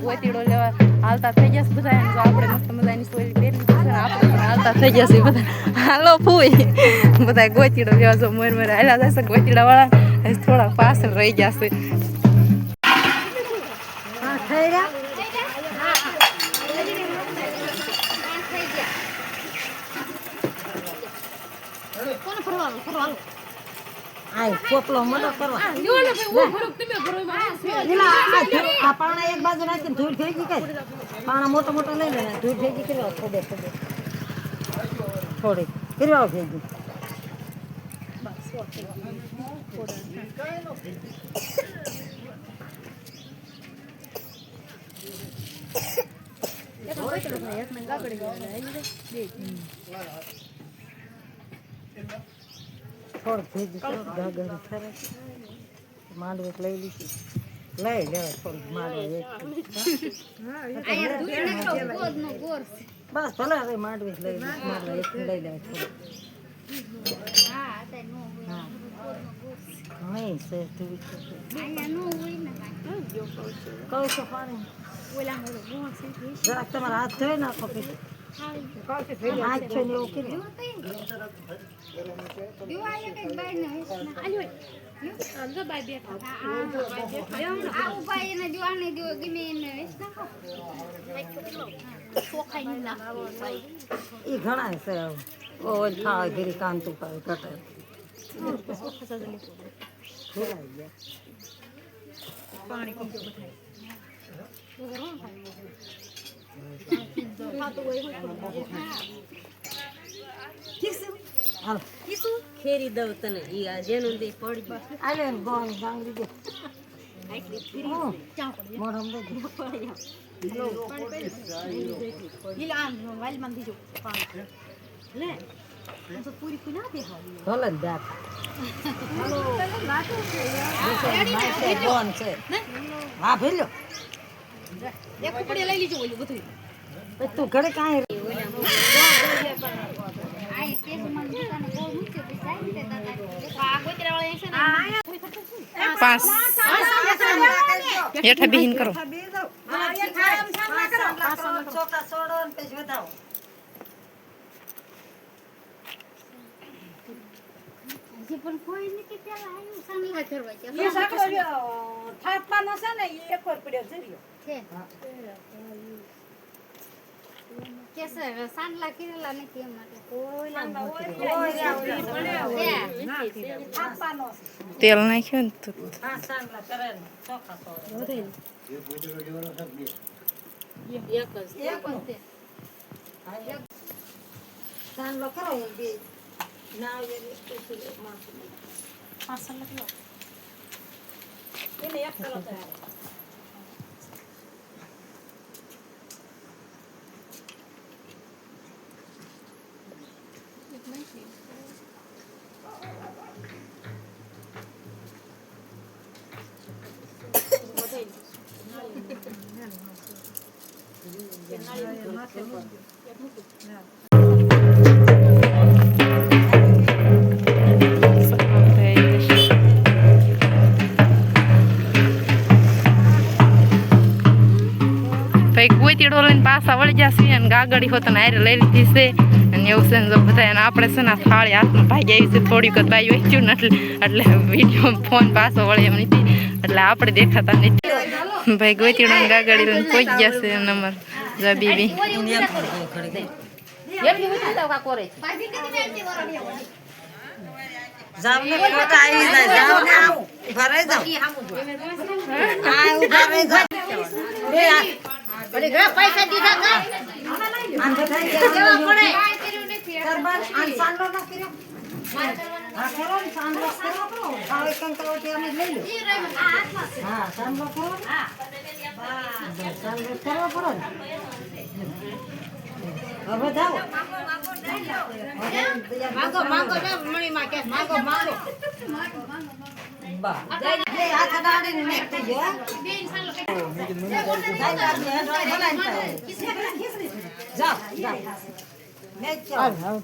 ગોતીડો લેવા હાલતા થઈ જશે બધા. જો આપણે મસ્ત મજાની સોરી પહેરી છે, આપણે પણ હાલતા થઈ જશે બધા. હાલો ફૂઈ, બધા ગોતીડો લેવા જો મોર મોર હાલ્યા જશે. ગોતીડા વાળા થોડા પાછળ રહી જશે. પોપલો મોટો કરવા પાણા એક બાજુ નાખીને ધૂળ થઈ ગઈ કઈ પાણા મોટો મોટો લઈ લે ધૂળ થઈ ગઈ કરવા થોડે થોડી કરવા થઈ ગઈ. માંડવે લઈ લીધી લઈ લેવાય થોડુંક માંડવે બસ ભલે હવે માંડવે લઈ માંડવે લઈ લેવાય થોડુંક. નહીં છે કહું છો પાણી જરાક તમારા હાથ ધોઈ નાખો હાથ છે ને એવું કીધું. એ ઘણા છે ઓલ ખાવા ઘેરી કાંતું પાવે કટાય પાણી ખેરી દઉં તને ઈ આ જેનું દે પડી આલે ગોળ ગાંગરી દે મોઢમ દે ઈ આમ વાલી માં દીજો પાણી લે તો પૂરી કુના દે હાવી ભલે દાત બોન છે હા ભેલ્યો એક કપડે લઈ લીજો ઓલું બધું તું ઘરે કાંઈ પાંચ હેઠા બેહીન કરો. ચોકા છોડો ને પછી વધાવો. પણ કોઈ નથી પેલા આવ્યું સાંગલા કરવા છે. એ સાકરો થાપવાનો છે ને એ એક વાર પડ્યો જર્યો છે કેસે સાંગલા કિરેલા નથી એમ માટે કોઈ થાપવાનો તેલ નાખ્યું ને તો હા સાંગલા કરે ને ચોખા છોડો એક સાંગલો કરો એ બે ના એ સ્પેશિયલ માસ પાછળ લખો એને એક કરો તો ગોતીડો લઈને પાછા વળી જશે અને ગાગડી હોત ને હારે લઈ લીધી છે અને એવું છે ને બધા એને આપણે છે ને થાળી હાથમાં ભાઈ આવી છે થોડીક જ બાઈ વેચ્યું ને એટલે વિડીયો ફોન પાછો વળે એમ નથી એટલે આપણે દેખાતા નથી. ભાઈ ગોતીડો ને ગાગડી લઈને પહોંચી જશે અને અમાર જા બીબી જાવને ફોટા આવી જાય જાવને આમ ભરાઈ જાવ આ ઉભા રહી જાવ બે અરે ઘરે પૈસા દીધા કા આંધે થઈ ગયા પડે સરબાર આન સાંડો ન કર્યો હા કરો ને સાંડો કરો આવે કંકરો તે અમે લઈ લો હા સાંડો કરો હા સાંડો કરો પડો હવે જાઓ માંગો માંગો ને મણી માં કે માંગો માંગો બા જે હાથ ડાડીને નાખતી જો બેન સાલો જાઓ જાઓ ને ચાલ